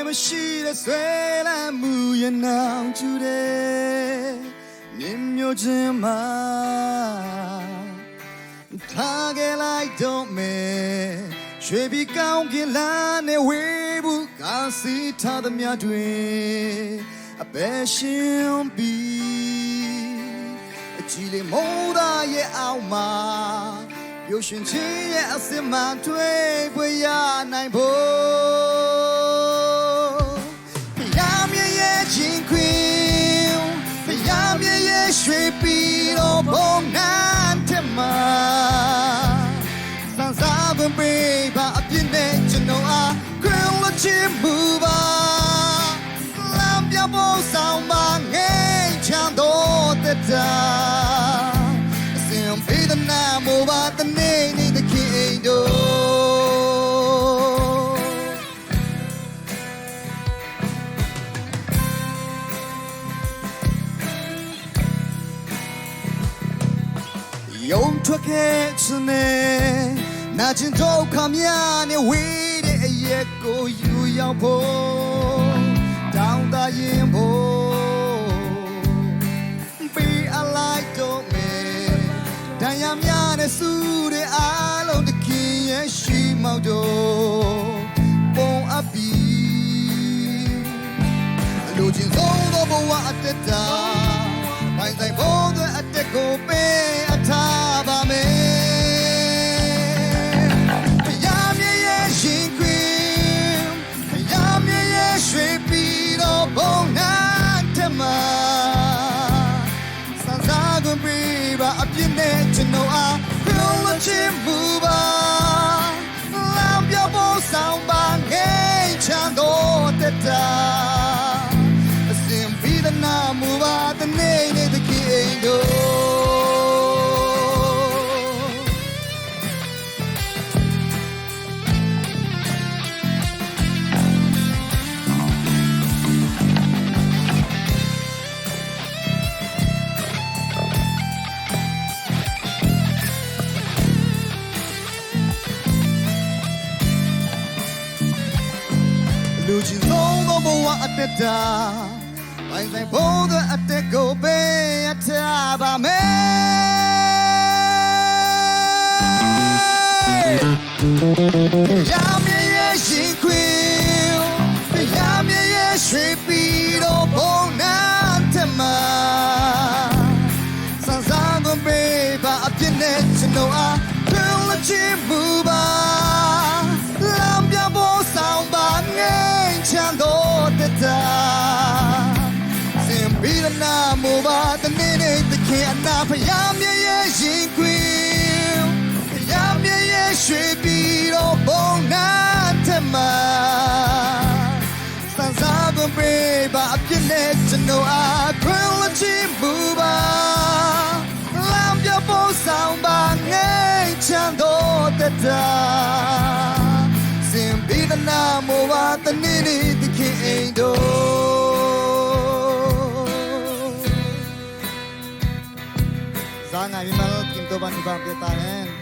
မရှိတဲ့ဆွဲလန်းမှုရဲ့နောင်ကျူတဲ့မြင်မျိုးချင်းမှာထားခဲ့လိုက်တော့မယ်ရွှေပြီးကောင်းကင်လမ်းနဲ့ဝေးဘူးကားစီထားသမျှတွေအပဲရှင်ပြီးအကြည့်လေးမိုးသားရဲ့အောက်မှာပျော်ရွှင်ခြင်းရဲ့အစင်မှတွေ့ခွင့်ရနိုင်ဖို့ဖယားမြရဲ့ချင်းခွင်ဖယားမြရဲ့ရွှေပြီးတော့ဘုံနန်းထက်မှာစံစားပင်ပေးပါအပြစ်နဲ့ကျွန်တော်အားခွင့်လွှတ်ခြင်းမူပါလမ်းပြဖို့ဆောင်ပါငဲ့ချမ်းတော်တဲ့တာဖေးဒနာမိုးပါတနေနေတခင်အိမ်တို့ယုံထွက်ခဲ့ခြင်းနဲ့နာကျင်ဒုက္ခများနဲ့ဝေးတဲ့အရက်ကိုယူရောက်ဖို့တောင်းတရင်ဖို့ပေးအလိုက်တော့တရားများနဲ့စုတဲ့အားလုံးတခင်ရဲ့ရှိမောက်တော့ပုံအပ်ပြီးအလိုချင်ဆုံးသောဘဝအတက်တာပိုင်ဆိုင်ဖို့တဲ့အတက်ကိုပေးအထားပါမယ်ဘုရားမြတ်ရဲ့ရှင်ခွင်ဘုရားမြတ်ရဲ့ရွှေပြီးတော့ဘုံနာထက်မှာအပြစ်နဲ့ကျွန်တော်အားပြုံးချင်မှုပါလမ်းပြဖို့ဆောင်ပါငဲ့ချမ်းတော်တဲ့တာအစဉ်ပြီးတဲ့နာမူပါတနေ့နေ့တခင်တို့လူချင်းဆုံးသောဘဝအတက်တာပိုင်ဆိုင်ဖို့တဲ့အတက်ကိုပေးအထားပါမယ်ရာမြရဲ့ရှင်ခွင်ရာမြရဲ့ရွှေပြီးတော့ဘုံနာထမစံစားကိုပေးပါအပြစ်နဲ့ကျွန်တော်အားပြုံးချင်မှုပါလမ်းပြဖို့ဆောင်ပါငဲ့ချမ်းတော်တဲ့တာစင်ပြီးတဲ့နာမူပါတနေ့နေ့တခင်အနာဖယားမြရဲ့ရင်ခွင်ဖယားမြရဲ့ရွှေပြီးတော့ဘုံနာထက်မှာစံစားကိုပေးပါအပြစ်နဲ့ကျွန်တော်အားခွင့်လွှတ်ခြင်းမူပါလမ်းပြဖို့ဆောင်ပါငဲ့ချမ်းတော်တဲ့တာပြီးတဲ့နာမိုးပါတနေ့နေ့တခင်အိမ်တို့ဇာငါမိမလို့ကင်တော့ဘာနိဗ္ဗာန်ပြတာရင်